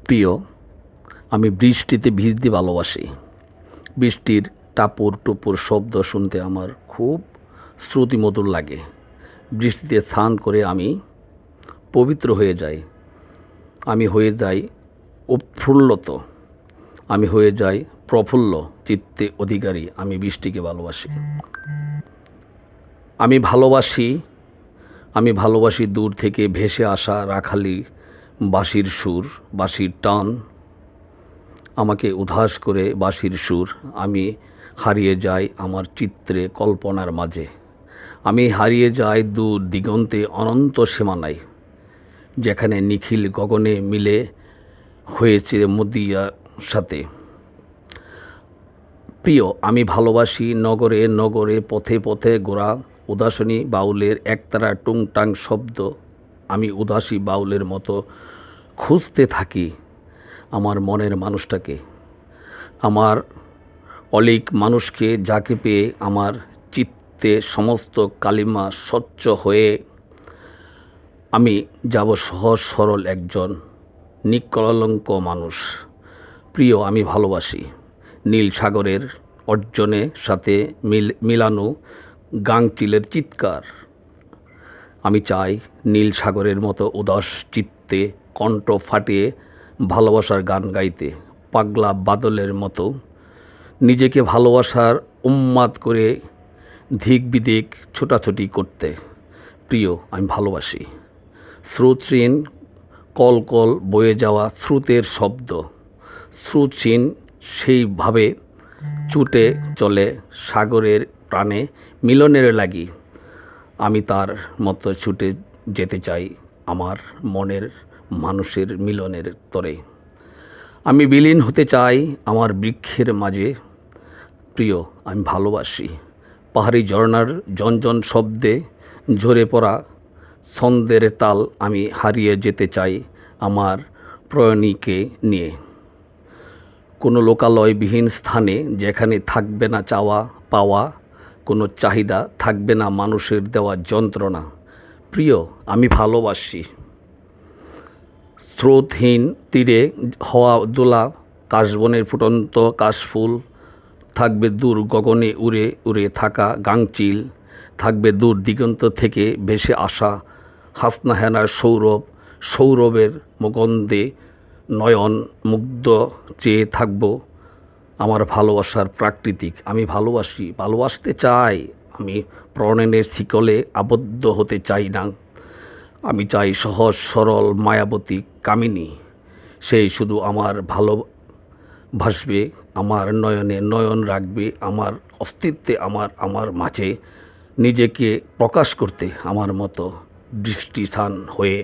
প্রিয়, আমি বৃষ্টিতে ভিজতে ভালোবাসি। বৃষ্টির টাপুর টুপুর শব্দ শুনতে আমার খুব শ্রুতিমধুর লাগে। বৃষ্টিতে স্নান করে আমি পবিত্র হয়ে যাই। আমি হয়ে যাই উৎফুল্লত, আমি হয়ে যাই প্রফুল্ল চিত্তে অধিকারী। আমি বৃষ্টিকে ভালোবাসি। আমি ভালোবাসি দূর থেকে ভেসে আসা রাখালি বাঁশির সুর, বাঁশির টান আমাকে উদ্ভাস করে। বাঁশির সুর আমি হারিয়ে যাই আমার চিত্রে কল্পনার মাঝে। আমি হারিয়ে যাই দূর দিগন্তে অনন্ত সীমানায়, যেখানে নিখিল গগনে মিলে হয়েছে মুদিয়ার সাথে। প্রিয়, আমি ভালোবাসি নগরে নগরে পথে পথে গোড়া উদাসনী বাউলের একতারা টুংটাং শব্দ। আমি উদাসী বাউলের মতো খুঁজতে থাকি আমার মনের মানুষটাকে, আমার অলিক মানুষকে, যাকে পেয়ে আমার চিত্তে সমস্ত কালিমা স্বচ্ছ হয়ে আমি যাব সহজ সরল একজন নিষ্কলঙ্ক মানুষ। প্রিয়, আমি ভালোবাসি নীল সাগরের অর্জনের সাথে মিলানো গাংচিলের চিৎকার। আমি চাই নীল সাগরের মতো উদাস চিত্তে কণ্ঠ ফাটিয়ে ভালোবাসার গান গাইতে, পাগলা বাদলের মতো নিজেকে ভালোবাসার উন্মাদ করে ধিক বিদিক ছোটাছুটি করতে। প্রিয়, আমি ভালোবাসি স্রোতহীন কলকল বয়ে যাওয়া স্রোতের শব্দ। স্রোতহীন সেইভাবে ছুটে চলে সাগরের প্রাণে মিলনের লাগি। আমি তার মতো ছুটে যেতে চাই আমার মনের মানুষের মিলনের তরে। আমি বিলীন হতে চাই আমার বৃক্ষের মাঝে। প্রিয়, আমি ভালোবাসি পাহাড়ি ঝর্ণার ঝনঝন শব্দে ঝরে পড়া ছন্দের তাল। আমি হারিয়ে যেতে চাই আমার প্রয়াণীকে নিয়ে কোনো লোকালয়বিহীন স্থানে, যেখানে থাকবে না চাওয়া পাওয়া, কোনো চাহিদা থাকবে না মানুষের দেওয়া যন্ত্রণা। প্রিয়, আমি ভালোবাসি স্রোতহীন তীরে হওয়া দোলা কাশবনের ফুটন্ত কাশফুল। থাকবে দূর গগনে উড়ে উড়ে থাকা গাংচিল। থাকবে দূর দিগন্ত থেকে ভেসে আসা হাসনাহেনার সৌরভের মুগন্ধে নয়ন মুগ্ধ চেয়ে থাকব আমার ভালোবাসার প্রাকৃতিক। আমি ভালোবাসতে চাই। আমি প্রণয়ের শিকলে আবদ্ধ হতে চাই না। আমি চাই সহজ সরল মায়াবতী কামিনী। সেই শুধু আমার ভালোবাসবে, আমার নয়নে নয়ন রাখবে, আমার অস্তিত্বে আমার মাঝে নিজেকে প্রকাশ করতে আমার মতো দৃষ্টিস্থান হয়ে।